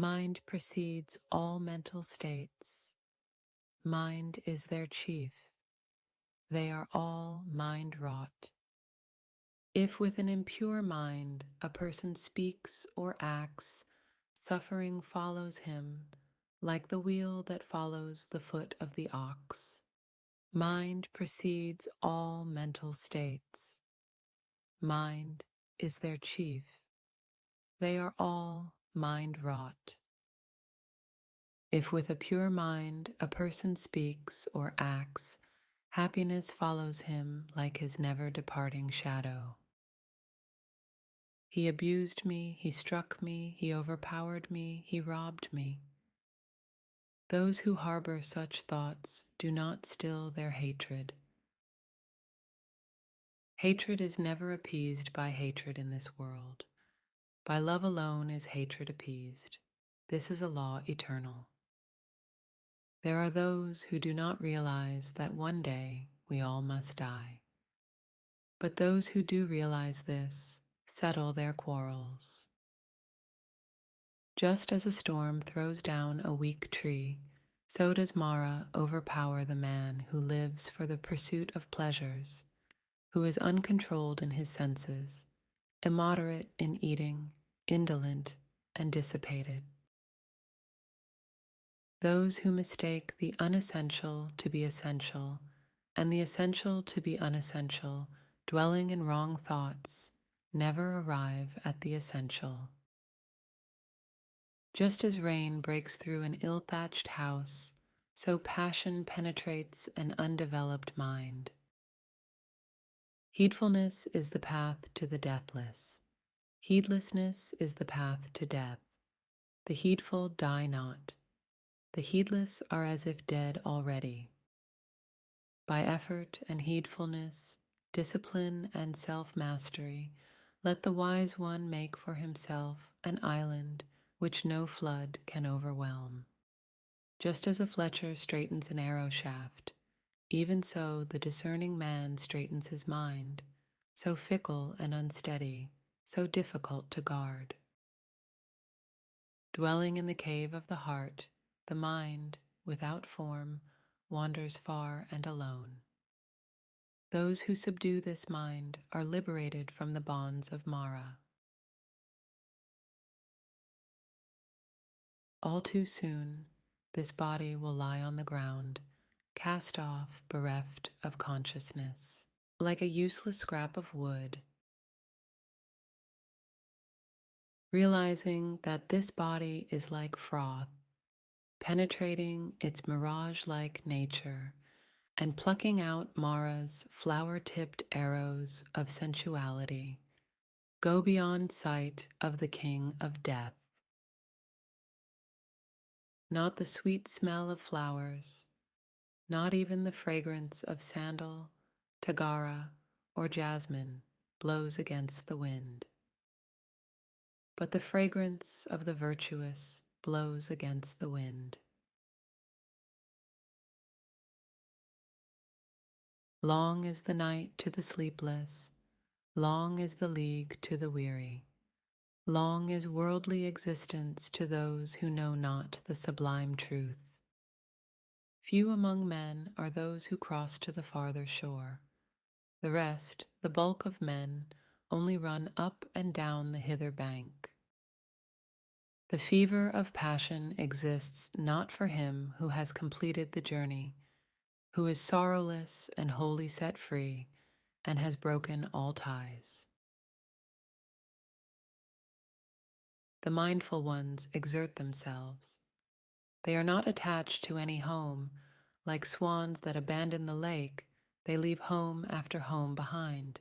Mind precedes all mental states. Mind is their chief. They are all mind-wrought. If with an impure mind a person speaks or acts, suffering follows him, like the wheel that follows the foot of the ox. Mind precedes all mental states. Mind is their chief. They are all mind-wrought. If with a pure mind a person speaks or acts, happiness follows him like his never-departing shadow. He abused me, he struck me, he overpowered me, he robbed me. Those who harbor such thoughts do not still their hatred. Hatred is never appeased by hatred in this world. By love alone is hatred appeased. This is a law eternal. There are those who do not realize that one day we all must die. But those who do realize this settle their quarrels. Just as a storm throws down a weak tree, so does Mara overpower the man who lives for the pursuit of pleasures, who is uncontrolled in his senses, immoderate in eating, indolent, and dissipated. Those who mistake the unessential to be essential, and the essential to be unessential, dwelling in wrong thoughts, never arrive at the essential. Just as rain breaks through an ill-thatched house, so passion penetrates an undeveloped mind. Heedfulness is the path to the deathless. Heedlessness is the path to death. The heedful die not. The heedless are as if dead already. By effort and heedfulness, discipline and self-mastery, let the wise one make for himself an island which no flood can overwhelm. Just as a fletcher straightens an arrow shaft, even so the discerning man straightens his mind, so fickle and unsteady, so difficult to guard. Dwelling in the cave of the heart, the mind, without form, wanders far and alone. Those who subdue this mind are liberated from the bonds of Mara. All too soon, this body will lie on the ground, cast off, bereft of consciousness, like a useless scrap of wood. Realizing that this body is like froth, penetrating its mirage-like nature and plucking out Mara's flower-tipped arrows of sensuality, go beyond sight of the king of death. Not the sweet smell of flowers, not even the fragrance of sandal, tagara, or jasmine blows against the wind, but the fragrance of the virtuous blows against the wind. Long is the night to the sleepless, long is the league to the weary, long is worldly existence to those who know not the sublime truth. Few among men are those who cross to the farther shore. The rest, the bulk of men, only run up and down the hither bank. The fever of passion exists not for him who has completed the journey, who is sorrowless and wholly set free, and has broken all ties. The mindful ones exert themselves. They are not attached to any home. Like swans that abandon the lake, they leave home after home behind.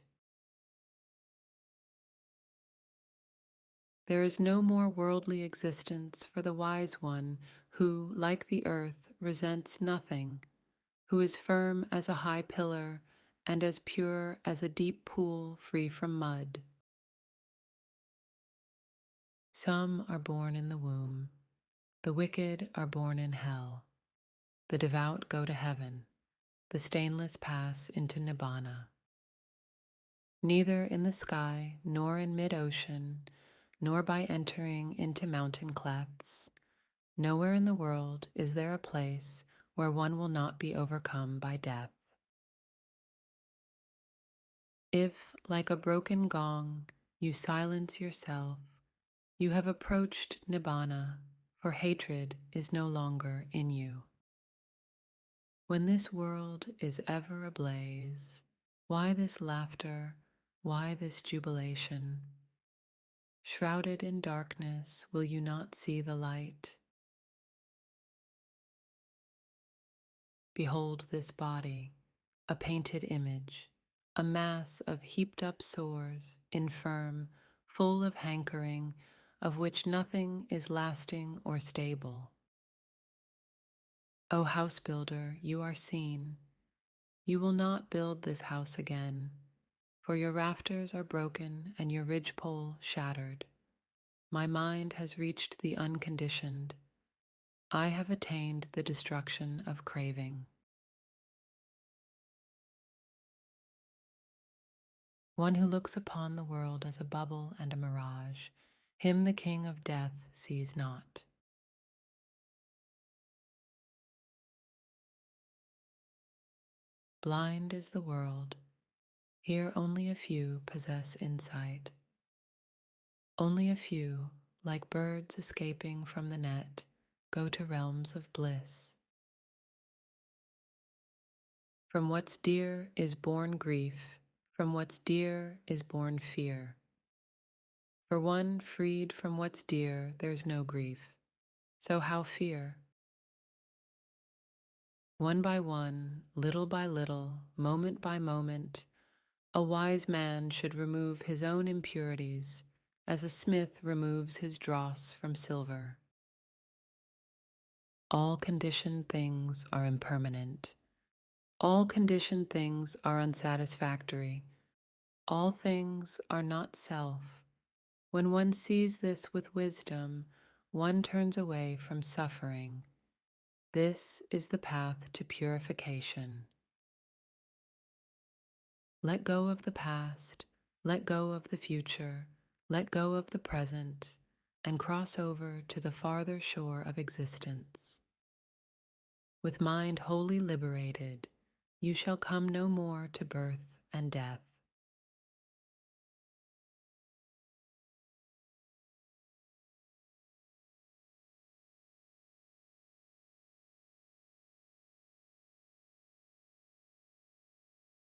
There is no more worldly existence for the wise one who, like the earth, resents nothing, who is firm as a high pillar and as pure as a deep pool free from mud. Some are born in the womb. The wicked are born in hell. The devout go to heaven. The stainless pass into Nibbana. Neither in the sky, nor in mid-ocean, nor by entering into mountain clefts, Nowhere in the world is there a place where one will not be overcome by death. If, like a broken gong, you silence yourself, you have approached Nibbana, for hatred is no longer in you. When this world is ever ablaze, why this laughter, why this jubilation? Shrouded in darkness, will you not see the light? Behold this body, a painted image, a mass of heaped up sores, infirm, full of hankering, of which nothing is lasting or stable. O house builder, you are seen. You will not build this house again, for your rafters are broken and your ridgepole shattered. My mind has reached the unconditioned. I have attained the destruction of craving. One who looks upon the world as a bubble and a mirage, him the king of death sees not. Blind is the world. Here only a few possess insight. Only a few, like birds escaping from the net, go to realms of bliss. From what's dear is born grief, from what's dear is born fear. For one freed from what's dear, there's no grief, so how fear? One by one, little by little, moment by moment, a wise man should remove his own impurities, as a smith removes his dross from silver. All conditioned things are impermanent. All conditioned things are unsatisfactory. All things are not self. When one sees this with wisdom, one turns away from suffering. This is the path to purification. Let go of the past, let go of the future, let go of the present, and cross over to the farther shore of existence. With mind wholly liberated, you shall come no more to birth and death.